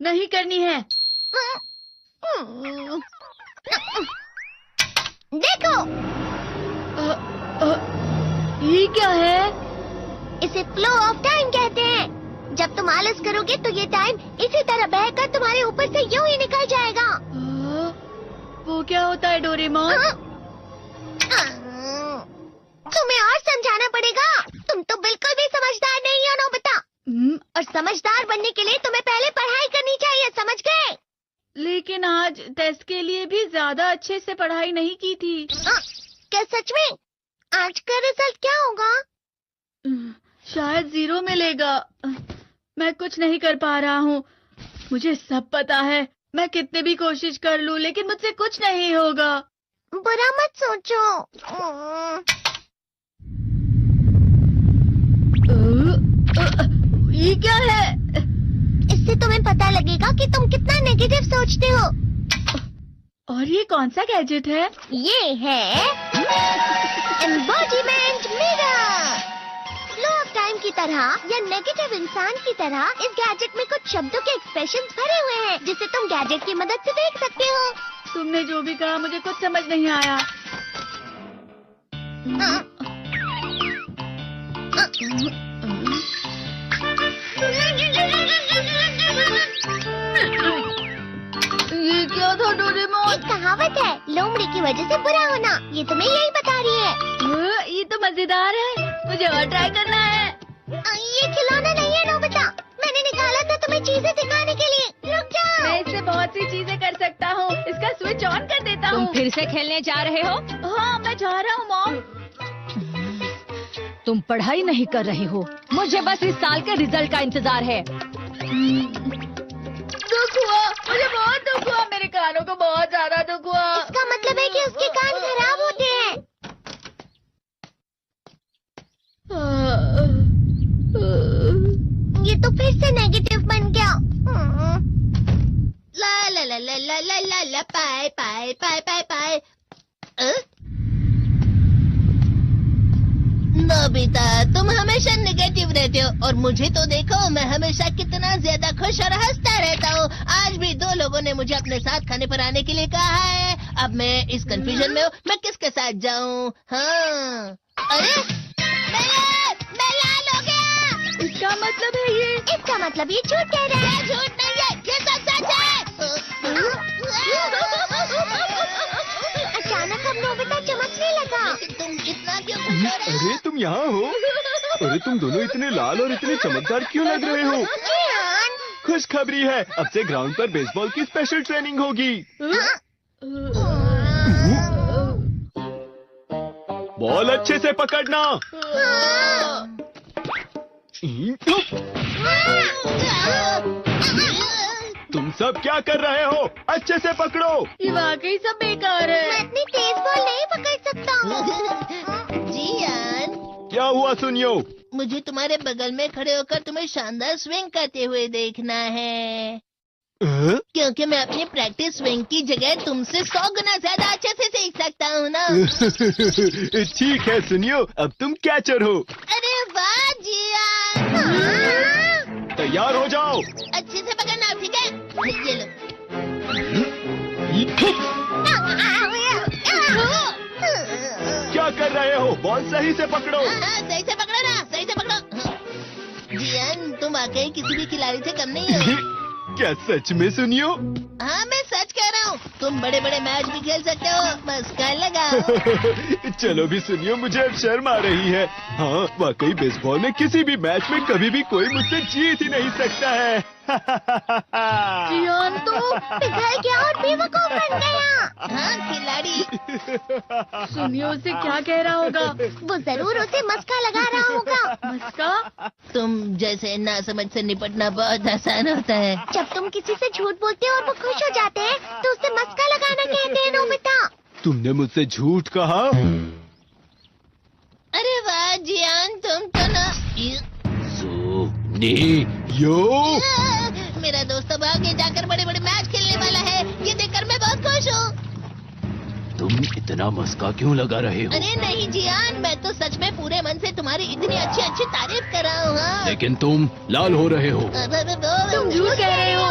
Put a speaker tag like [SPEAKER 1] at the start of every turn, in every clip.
[SPEAKER 1] नहीं करनी है।
[SPEAKER 2] देखो,
[SPEAKER 1] ये क्या है?
[SPEAKER 2] इसे फ्लो ऑफ टाइम कहते हैं। जब तुम आलस करोगे तो ये टाइम इसी तरह बहकर तुम्हारे ऊपर से यूं ही निकल जाएगा।
[SPEAKER 1] वो क्या होता है डोरेमोन?
[SPEAKER 2] तुम्हें और समझाना पड़ेगा। तुम तो बिल्कुल भी समझदार नहीं हो नोबिता। और समझदार बनने के लिए तुम्हें पहले पढ़ाई करनी चाहिए, समझ गए?
[SPEAKER 1] लेकिन आज टेस्ट के लिए भी ज्यादा अच्छे से पढ़ाई नहीं की थी।
[SPEAKER 2] क्या सच में? आज का रिजल्ट क्या होगा?
[SPEAKER 1] शायद 0 मिलेगा। मैं कुछ नहीं कर पा रहा हूँ। मुझे सब पता है। मैं कितने भी कोशिश कर लूँ लेकिन मुझसे कुछ नहीं होगा।
[SPEAKER 2] बुरा मत सोचो।
[SPEAKER 1] ये क्या है?
[SPEAKER 2] इससे तुम्हें पता लगेगा कि तुम कितना नेगेटिव सोचते हो।
[SPEAKER 1] और ये कौन सा गैजेट है?
[SPEAKER 2] ये है embodiment mirror. Flow of time की तरह या नेगेटिव इंसान की तरह इस गैजेट में कुछ शब्दों के एक्सप्रेशंस भरे हुए हैं जिसे तुम गैजेट की मदद से देख सकते हो।
[SPEAKER 1] तुमने जो भी कहा मुझे कुछ समझ नहीं आया। ये क्या था डोरेमोन?
[SPEAKER 2] एक कहावत है, लोमड़ी की वजह से बुरा होना। ये तुम्हें यही बता रही है।
[SPEAKER 1] ये तो मजेदार है। मुझे और ट्राई करना है।
[SPEAKER 2] ये खिलौना नहीं है नोबिता। मैंने निकाला था तुम्हें चीजें दिखाने के लिए। रुक जाओ।
[SPEAKER 1] मैं इससे बहुत सी चीजें कर सकता हूँ। इसका स्विच ऑन कर देता हूँ।
[SPEAKER 3] तुम फिर से खेलने जा रहे हो?
[SPEAKER 1] हाँ, मैं जा रहा हूँ मॉम।
[SPEAKER 3] तुम पढ़ाई नहीं कर रहे हो। मुझे बस इस साल के रिजल्ट का इंतजार है।
[SPEAKER 1] दुख हुआ, मुझे बहुत दुख हुआ। मेरे कानों को बहुत ज्यादा दुख हुआ।
[SPEAKER 2] इसका मतलब है कि उसके कान खराब होते हैं। ये तो फिर से नेगेटिव बन गया। ला ला ला ला ला ला ला ला पाए पाए पाए पाए पाए। नोबिता, तुम हमेशा नेगेटिव रहते हो और मुझे तो देखो, मैं हमेशा कितना ज्यादा खुश और हंसता रहता हूँ। आज भी 2 लोगों ने मुझे अपने साथ खाने पर आने के लिए कहा है। अब मैं इस कंफ्यूजन में हूँ, मैं किसके साथ जाऊँ? हाँ, अरे मैं लाल हो गया।
[SPEAKER 1] इसका मतलब है ये?
[SPEAKER 2] इसका मतलब ये झूठ कह रहा है। झूठ नहीं है, ये सब सच है। अचानक अब नोबिता चमकने लगा। तुम इतना क्यों खुश हो रहे हो?
[SPEAKER 4] अरे तुम यहाँ हो? अरे तुम दोनों इतने लाल और इतने चमकदार क्यों लग रहे हो? खुशखबरी है, अब से ग्राउंड पर बेसबॉल की स्पेशल ट्रेनिंग होगी। बॉल अच्छे से पकड़ना। तुम सब क्या कर रहे हो? अच्छे से पकड़ो।
[SPEAKER 1] ये वाकई सब बेकार है।
[SPEAKER 2] मैं इतनी तेज बॉल नहीं पकड़ सकता हूँ। जियान,
[SPEAKER 4] क्या हुआ सुनियो?
[SPEAKER 2] मुझे तुम्हारे बगल में खड़े होकर तुम्हें शानदार स्विंग करते हुए देखना है। क्योंकि मैं अपनी प्रैक्टिस स्विंग की जगह तुमसे 100 गुना ज्यादा अच्छे से सीख सकता हूँ ना।
[SPEAKER 4] ठीक है सुनियो, अब तुम कैचर हो।
[SPEAKER 2] अरे वाह जियान।
[SPEAKER 4] तैयार हो जाओ।
[SPEAKER 2] अच्छे से पकड़ना, ठीक है? ये लो।
[SPEAKER 4] क्या कर रहे हो? बॉल सही से पकड़ो।
[SPEAKER 2] सही से पकड़ो ना, सही से पकड़ो। जियान, तुम वाकई किसी भी खिलाड़ी से कम नहीं हो।
[SPEAKER 4] क्या सच में सुनियो?
[SPEAKER 2] हाँ, मैं सच कह रहा हूँ। तुम बड़े बड़े मैच भी खेल सकते हो, मस्का लगाओ।
[SPEAKER 4] चलो भी सुनियो, मुझे अब शर्म आ रही है। हाँ, वाकई बेसबॉल में किसी भी मैच में कभी भी कोई मुझसे जीत ही नहीं सकता है।
[SPEAKER 1] जियान तो
[SPEAKER 2] पिघल गया और बेवकूफ बन गया। हाँ, खिलाड़ी।
[SPEAKER 1] सुनियो उसे क्या कह रहा होगा?
[SPEAKER 2] वो जरूर उसे मस्का लगा रहा होगा।
[SPEAKER 1] मस्का?
[SPEAKER 2] तुम जैसे नासमझ से निपटना बहुत आसान होता है। जब तुम किसी से झूठ बोलते हो और वो खुश हो जाते हैं तो उसे मस्का लगाना कहते हैं नोबिता।
[SPEAKER 4] तुमने मुझसे झूठ कहा?
[SPEAKER 2] अरे वाह जियान, तुम तो ना।
[SPEAKER 4] यो
[SPEAKER 2] मेरा दोस्त अब आगे जाकर बड़े बड़े मैच खेलने वाला है। ये देखकर मैं बहुत खुश हूँ।
[SPEAKER 4] तुम इतना मस्का क्यों लगा रहे हो?
[SPEAKER 2] अरे नहीं जियान, मैं तो सच में पूरे मन से तुम्हारी इतनी अच्छी अच्छी तारीफ कर रहा हूँ। हाँ।
[SPEAKER 4] लेकिन तुम लाल हो रहे हो।
[SPEAKER 1] तुम झूठ कह रहे हो।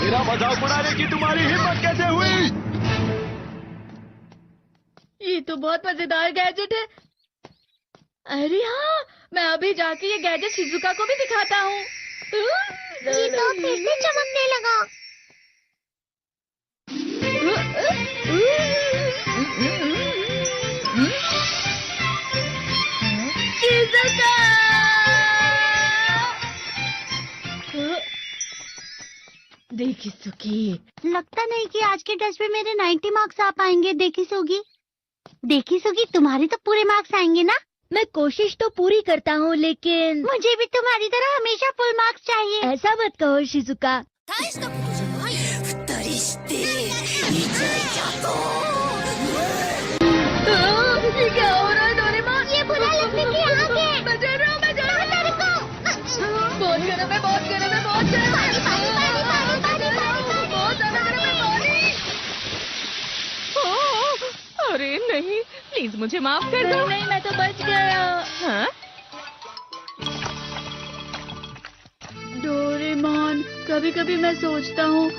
[SPEAKER 4] मेरा मजाक उड़ाने की तुम्हारी हिम्मत कैसे हुई?
[SPEAKER 1] ये तो बहुत मजेदार गैजेट है। अरे हाँ, मैं अभी जाके ये गैजेट शिजुका को भी दिखाता हूँ।
[SPEAKER 2] ये तो फिर से चमकने लगा।
[SPEAKER 1] शिजुका! देखिसुकी,
[SPEAKER 2] लगता नहीं कि आज के टेस्ट में मेरे 90 मार्क्स आ पाएंगे। देखिसुगी, तुम्हारे तो पूरे मार्क्स आएंगे ना?
[SPEAKER 3] मैं कोशिश तो पूरी करता हूँ, लेकिन
[SPEAKER 2] मुझे भी तुम्हारी तरह हमेशा फुल मार्क्स चाहिए।
[SPEAKER 3] ऐसा मत कहो शिजुका।
[SPEAKER 1] ये क्या हो रहा है डोरेमोन?
[SPEAKER 2] ये बुरा लगने की आग है।
[SPEAKER 1] मैं जा रहा हूँ, मैं जा रहा हूँ। बहुत गर्म है, बहुत गर्म है, बहुत गर्म है। बहुत ज्यादा गर्म है पानी।
[SPEAKER 3] अरे नहीं, प्लीज मुझे माफ कर दो।
[SPEAKER 1] नहीं, मैं तो बच गया।
[SPEAKER 3] हाँ?
[SPEAKER 1] डोरेमोन, कभी कभी मैं सोचता हूँ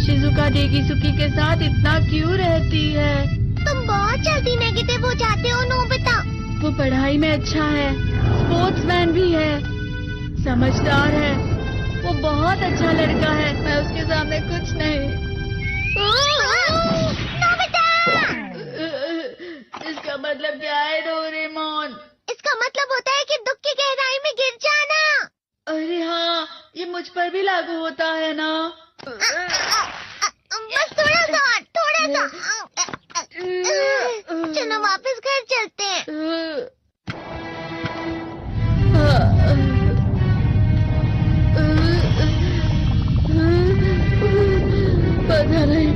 [SPEAKER 1] शिजुका डेकिसुकी के साथ इतना क्यों रहती है।
[SPEAKER 2] तुम बहुत जल्दी नेगेटिव हो जाते हो नोबिता।
[SPEAKER 1] वो पढ़ाई में अच्छा है, स्पोर्ट्समैन भी है, समझदार है। वो बहुत अच्छा लड़का है। मैं उसके सामने कुछ नहीं।
[SPEAKER 2] नोबिता!
[SPEAKER 1] इसका मतलब क्या है डोरेमोन?
[SPEAKER 2] इसका मतलब होता है कि दुख की गहराई में गिर जाना।
[SPEAKER 1] अरे हाँ, ये मुझ पर भी लागू होता है ना।
[SPEAKER 2] बस थोड़ा सा। चलो वापस घर चलते हैं।
[SPEAKER 1] पता नहीं,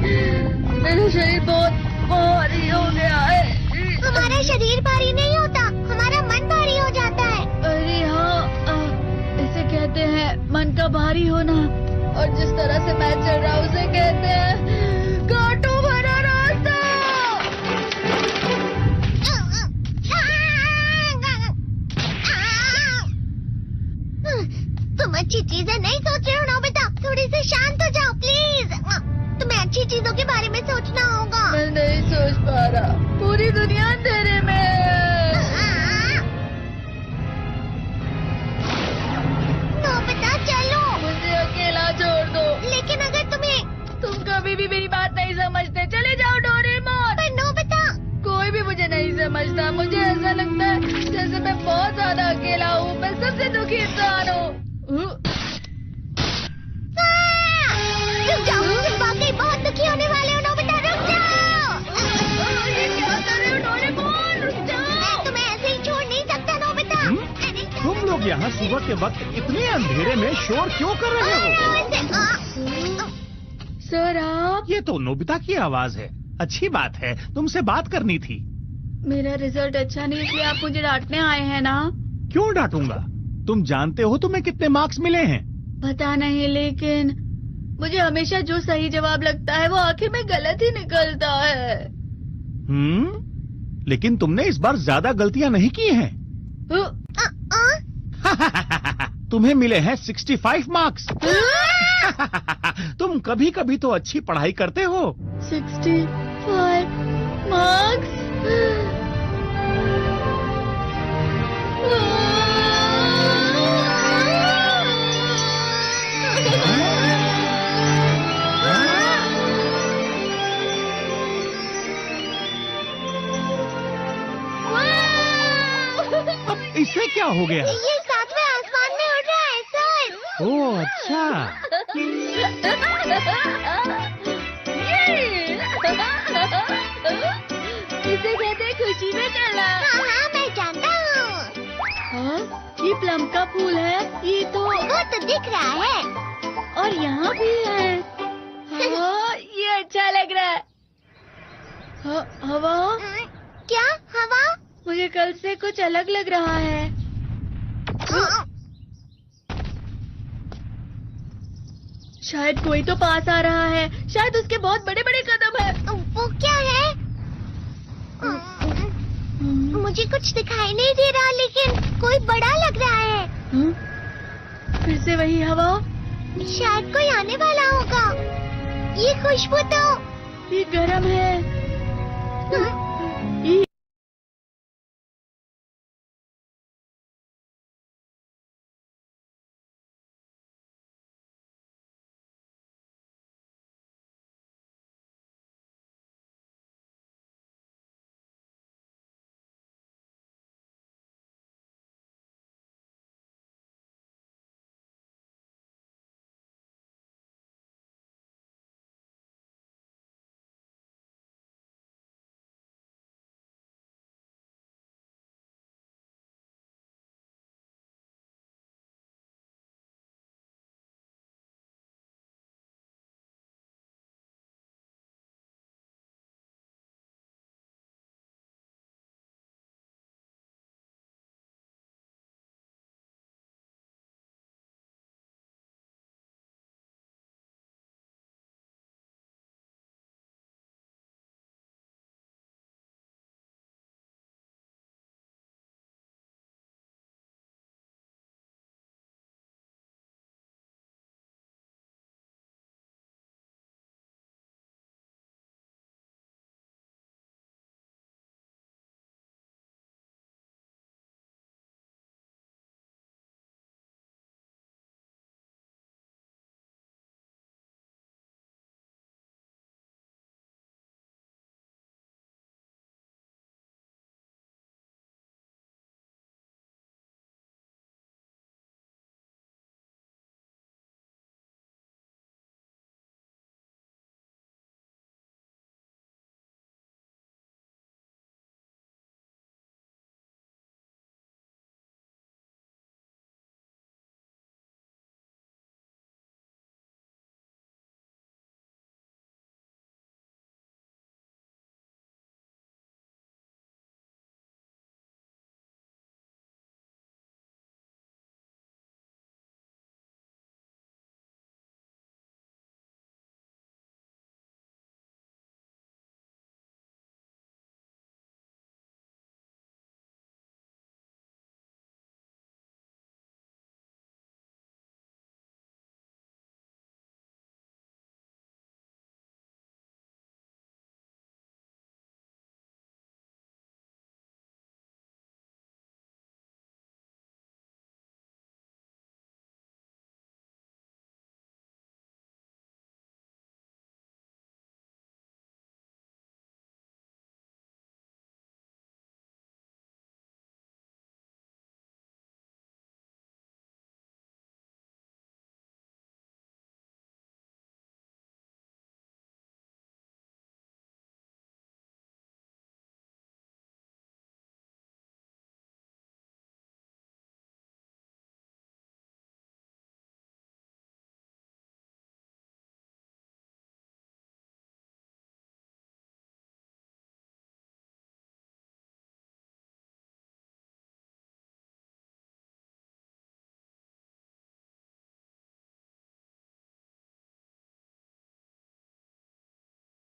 [SPEAKER 1] मेरा शरीर बहुत भारी हो गया है।
[SPEAKER 2] हमारा शरीर भारी नहीं होता, हमारा मन भारी हो जाता है।
[SPEAKER 1] अरे हाँ, इसे कहते हैं मन का भारी होना। और जिस तरह से मैं चल रहा हूँ उसे कहते हैं कांटों भरा रास्ता।
[SPEAKER 2] तुम अच्छी चीजें नहीं सोच रहे हो नोबिता। थोड़ी सी शांत हो जाओ प्लीज। तुम्हें अच्छी चीजों के बारे में सोचना होगा।
[SPEAKER 1] मैं नहीं सोच पा रहा, पूरी दुनिया अंधेरे में है।
[SPEAKER 2] नोबिता चलो।
[SPEAKER 1] मुझे अकेला छोड़ दो।
[SPEAKER 2] लेकिन अगर
[SPEAKER 1] तुम कभी भी मेरी बात नहीं समझते। चले जाओ डोरेमोन।
[SPEAKER 2] पर नोबिता।
[SPEAKER 1] कोई भी मुझे नहीं समझता। मुझे ऐसा लगता है जैसे मैं बहुत ज्यादा अकेला हूँ। मैं सबसे दुखी इंसान हूँ।
[SPEAKER 2] रुक जाओ, तुम वाकई बहुत दुखी होने वाले हो नोबिता। रुक जाओ।
[SPEAKER 1] ये क्या कर रहे हो डोरेमोन? रुक जाओ।
[SPEAKER 2] मैं तुम्हें ऐसे ही छोड़ नहीं सकता नोबिता।
[SPEAKER 5] तुम लोग यहाँ सुबह के वक्त इतने अंधेरे में शोर क्यों कर रहे हो?
[SPEAKER 1] सर आप?
[SPEAKER 5] ये तो नोबिता की आवाज है। अच्छी बात है, तुमसे बात करनी थी।
[SPEAKER 1] मेरा रिजल्ट अच्छा नहीं, इसलिए आप मुझे डांटने आए हैं ना?
[SPEAKER 5] क्यों डांटूंगा? तुम जानते हो तुम्हें कितने मार्क्स मिले हैं?
[SPEAKER 1] पता नहीं, लेकिन मुझे हमेशा जो सही जवाब लगता है वो आखिर में गलत ही निकलता है।
[SPEAKER 5] लेकिन तुमने इस बार ज्यादा गलतियां नहीं की हैं। तुम्हें मिले हैं 65 मार्क्स। तुम कभी कभी तो अच्छी पढ़ाई करते हो।
[SPEAKER 1] 65 मार्क्स?
[SPEAKER 5] अब इससे क्या हो गया?
[SPEAKER 2] ये सातवें आसमान में उड़ रहा है सर।
[SPEAKER 5] ओह अच्छा।
[SPEAKER 1] इसे कहते हैं खुशी में चलना।
[SPEAKER 2] हाँ, मैं जानता हूँ।
[SPEAKER 1] हाँ, ये प्लम का फूल है। ये तो
[SPEAKER 2] वो तो दिख रहा है।
[SPEAKER 1] और यहाँ भी है। हाँ, ये अच्छा लग रहा है। हवा?
[SPEAKER 2] क्या हवा?
[SPEAKER 1] मुझे कल से कुछ अलग लग रहा है। शायद कोई तो पास आ रहा है। शायद उसके बहुत बड़े बड़े कदम है।
[SPEAKER 2] वो क्या है? मुझे कुछ दिखाई नहीं दे रहा, लेकिन कोई बड़ा लग रहा है।
[SPEAKER 1] फिर से वही हवा।
[SPEAKER 2] शायद कोई आने वाला होगा। ये खुशबू तो
[SPEAKER 1] ये गरम है।